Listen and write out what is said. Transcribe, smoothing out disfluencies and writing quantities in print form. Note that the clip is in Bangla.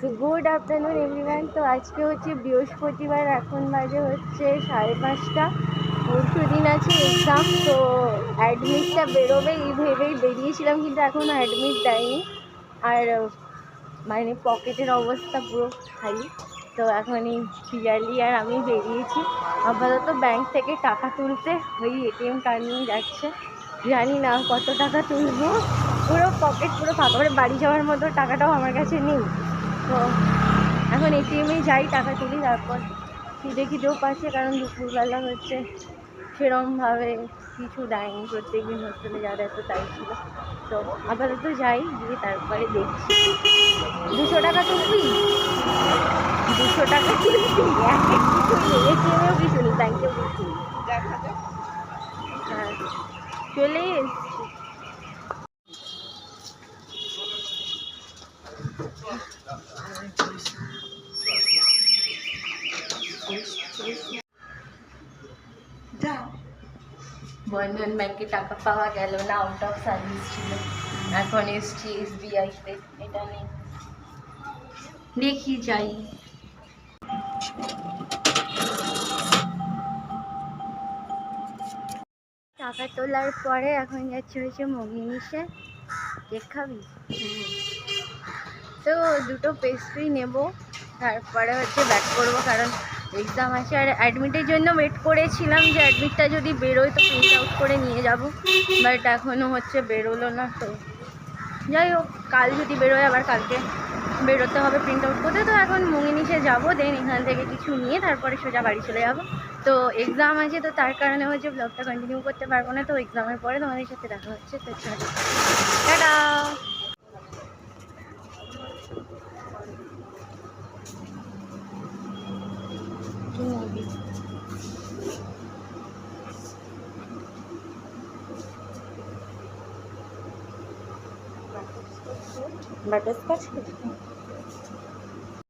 তো গুড আফটারনুন এভরিওয়ান। তো আজকে হচ্ছে বৃহস্পতিবার, এখন বাজে হচ্ছে 5:30। পরশু দিন আছে এক্সাম, তো অ্যাডমিটটা বেরোবে এই ভেবেই বেরিয়েছিলাম, কিন্তু এখনও অ্যাডমিট দেয়নি। আর মানে পকেটের অবস্থা পুরো খালি। তো এখন এই পিয়ালি আর আমি বেরিয়েছি আপাতত ব্যাংক থেকে টাকা তুলতে। ওই এটিএম কার্ড নিয়ে যাচ্ছে, জানি না কত টাকা তুলবো। পুরো পকেট পুরো ফাঁকা, মানে বাড়ি যাওয়ার মতো টাকাটাও আমার কাছে নেই। তো এখন এটিএমে যাই, টাকা তুলি, তারপর খিদেও পাচ্ছে, কারণ দুপুরবেলা হচ্ছে সেরমভাবে কিছু দেয়নি। প্রত্যেকদিন হোস্টেলে যা দেয় তো তাই ছিল। তো আপাতত যাই, গিয়ে তারপরে দেখছি। 200 টাকা তুলবি, 200 টাকা তুলবি, কিছু নেই, এটিএমেও কিছু নেই, ব্যাংকেও কিছু নেই। হ্যাঁ, চলে এসছি। বন্ধন ব্যাংকে টাকা পাওয়া গেল না, আউট অফ সার্ভিস ছিল। এখন এসছি SBI-তে, এটা নেই, দেখি যাই। টাকা তোলার পরে এখন যাচ্ছে হচ্ছে মগিনিসে। কেক খাবি? তো দুটো পেস্ট্রি নেব, তারপরে হচ্ছে ব্যাক করবো, কারণ এক্সাম আছে। আর অ্যাডমিটের জন্য ওয়েট করেছিলাম যে অ্যাডমিটটা যদি বেরোয় তো প্রিন্ট আউট করে নিয়ে যাব, বাট এখনও হচ্ছে বেরোলো না। তো যাই হোক, কাল যদি বেরোয় আবার কালকে বেরোতে হবে প্রিন্ট আউট করতে। তো এখন মগিনিসে যাবো, দেন এখান থেকে কিছু নিয়ে তারপরে সোজা বাড়ি চলে যাবো। তো এক্সাম আছে, তো তার কারণে হচ্ছে ব্লগটা কন্টিনিউ করতে পারবো না। তো এক্সামের পরে তোমাদের সাথে দেখা হচ্ছে। তো টাটা। কি নিবি? বাটারস্কচ।